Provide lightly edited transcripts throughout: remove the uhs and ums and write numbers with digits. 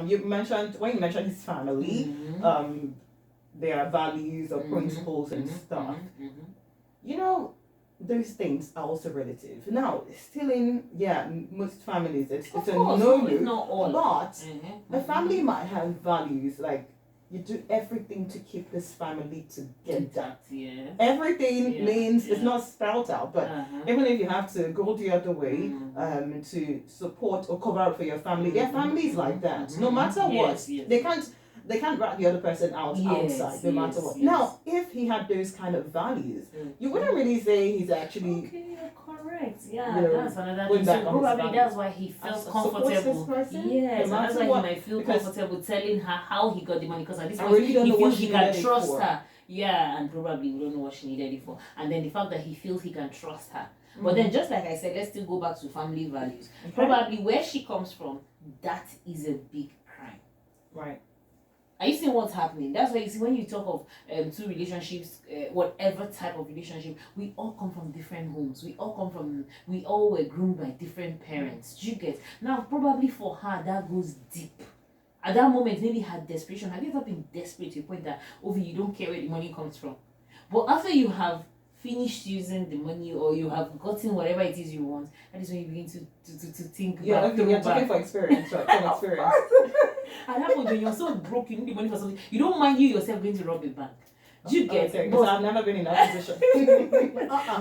You mentioned when you mentioned his family, their values or principles and stuff. You know, those things are also relative. Now, still in most families, it's a no, but a family might have values like you do everything to keep this family together. Yes. Everything means it's not spelled out, but even if you have to go the other way to support or cover up for your family, their family is like that. No matter what, they can't rat the other person out outside, no matter what. Now, if he had those kind of values, you wouldn't really say he's actually. Okay, you're correct. Yeah, that's another thing. So probably that's why he felt comfortable. Yes, that's why he might feel comfortable telling her how he got the money, because at this point he feels he can trust her. Yeah, and probably we don't know what she needed it for. And then the fact that he feels he can trust her. But then, just like I said, let's still go back to family values. Probably where she comes from, that is a big crime. Right. Are you seeing what's happening? That's why you see when you talk of two relationships, whatever type of relationship, we all come from different homes. We all were groomed by different parents. Do you get? Now, probably for her, that goes deep. At that moment, maybe her desperation. Have you ever been desperate to a point that, you don't care where the money comes from? But after you have finished using the money, or you have gotten whatever it is you want, that is when you begin to think you're talking for experience, right? From experience. At that point, when you're so broke, you need the money for something, you don't mind you yourself going to rob a bank. Do you get? Okay, because I've never been in that position.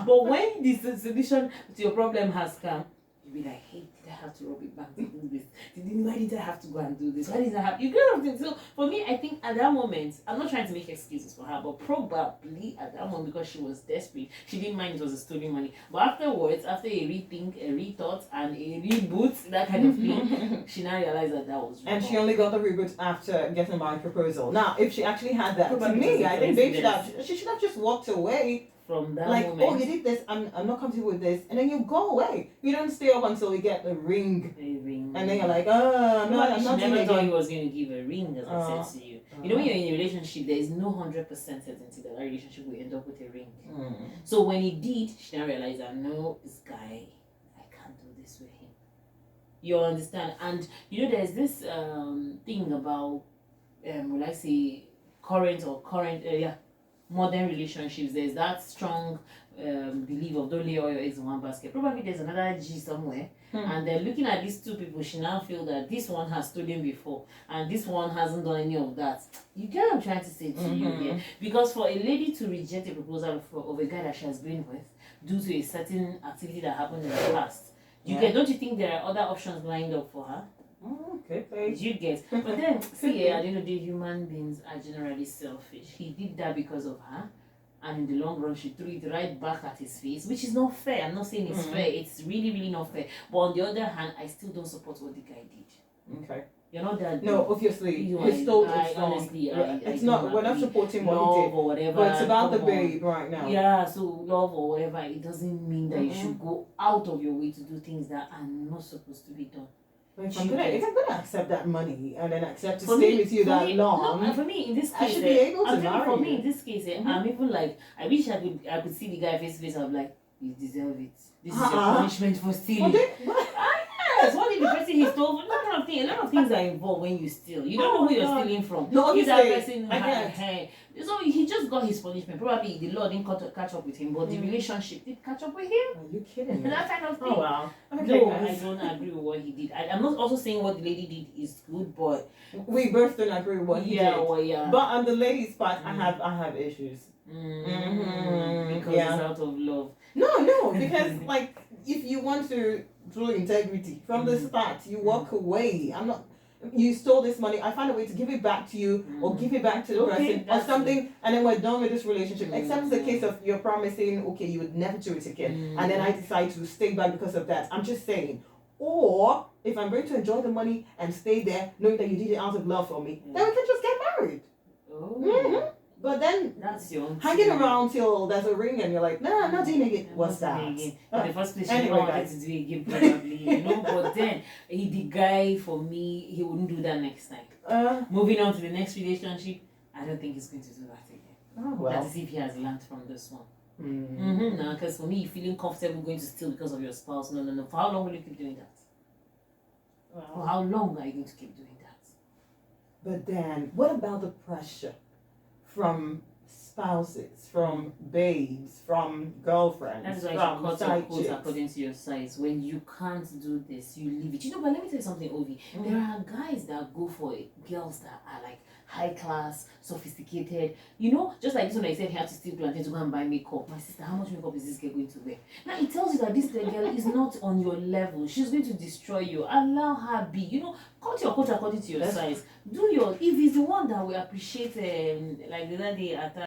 But when the solution to your problem has come, you'll be like, hey, did I have to rob a bank to do this? Why did I have to go and do this? Why did I have? You get what I'm saying? So for me, I think at that moment, I'm not trying to make excuses for her, but probably at that moment, because she was desperate, she didn't mind it was a stolen money. But afterwards, after a rethink, a rethought, and a reboot, that kind of thing, she now realized that was wrong. And she only got the reboot after getting my proposal. Now, if she actually had that, to me, I think she should have just walked away. From that moment. Oh, you did this, I'm not comfortable with this, and then you go away. You don't stay up until you get the ring. And then you're like, I'm not thought he was going to give a ring, as I said to you. You know, when you're in a relationship, there is no 100% certainty that relationship will end up with a ring. So when he did, she now realized that, no, this guy, I can't do this with him. You understand? And you know, there's this thing about, will I say, current modern relationships. There's that strong belief of don't lay all your eggs in one basket. Probably there's another G somewhere, and they're looking at these two people. She now feel that this one has stolen before, and this one hasn't done any of that. You get what I'm trying to say to you here? Because for a lady to reject a proposal of a guy that she has been with due to a certain activity that happened in the past, don't you think there are other options lined up for her? Okay. You get, but then see, at the end of the day, human beings are generally selfish. He did that because of her, and in the long run, she threw it right back at his face, which is not fair. I'm not saying it's fair; it's really, really not fair. But on the other hand, I still don't support what the guy did. Okay. You're not that. No, obviously, his thought is wrong. Honestly, it's not. We're not supporting what he did, or whatever. But it's about the babe right now. Yeah. So love or whatever, it doesn't mean that you should go out of your way to do things that are not supposed to be done. If I'm gonna accept that money and then accept to stay with you that long, no, for me in this case, I should be able to marry for me in this case, I'm even like, I wish I could see the guy face to face. I'm like, you deserve it. This is your punishment for stealing. Yes, what if the person he stole? A lot of things are involved when you steal. You don't know who you're stealing from. No, if that person so he just got his punishment. Probably the law didn't catch up with him, but the relationship did catch up with him. Are you kidding me? That kind of thing. Oh wow. Okay, no, I don't agree with what he did. I'm not also saying what the lady did is good, but we both don't agree with what he did. Well, but on the lady's part, I have issues. Because it's out of love. No, because like if you want to draw integrity from the start, you walk away. You stole this money. I find a way to give it back to you, or give it back to the person, or something, and then we're done with this relationship. Except it's a case of you're promising, okay, you would never do it again, and then I decide to stay back because of that. I'm just saying. Or if I'm going to enjoy the money and stay there, knowing that you did it out of love for me, then we can just get married. But then that's your hanging around till there's a ring and you're like, nah, I'm not doing it again. What's that? In the first place, she wanted to do it again, probably, But then, the guy, for me, he wouldn't do that next time. Moving on to the next relationship, I don't think he's going to do that again. Oh, well. That is if he has learned from this one. No, because for me, feeling comfortable going to steal because of your spouse, no. For how long will you keep doing that? For how long are you going to keep doing that? But then, what about the pressure from spouses, from babes, from girlfriends, That's why you from cut your side coat chicks? according to your size. When you can't do this, you leave it. You know, but let me tell you something, Ovi. There are guys that go for girls that are like high class, sophisticated. You know, just like this one I said he had to steal plantain to go and buy makeup. My sister, how much makeup is this girl going to wear? Now it tells you that this girl is not on your level. She's going to destroy you. Allow her be. You know, cut your coat according to your size. Do your, if it's the one that will appreciate, like the other day at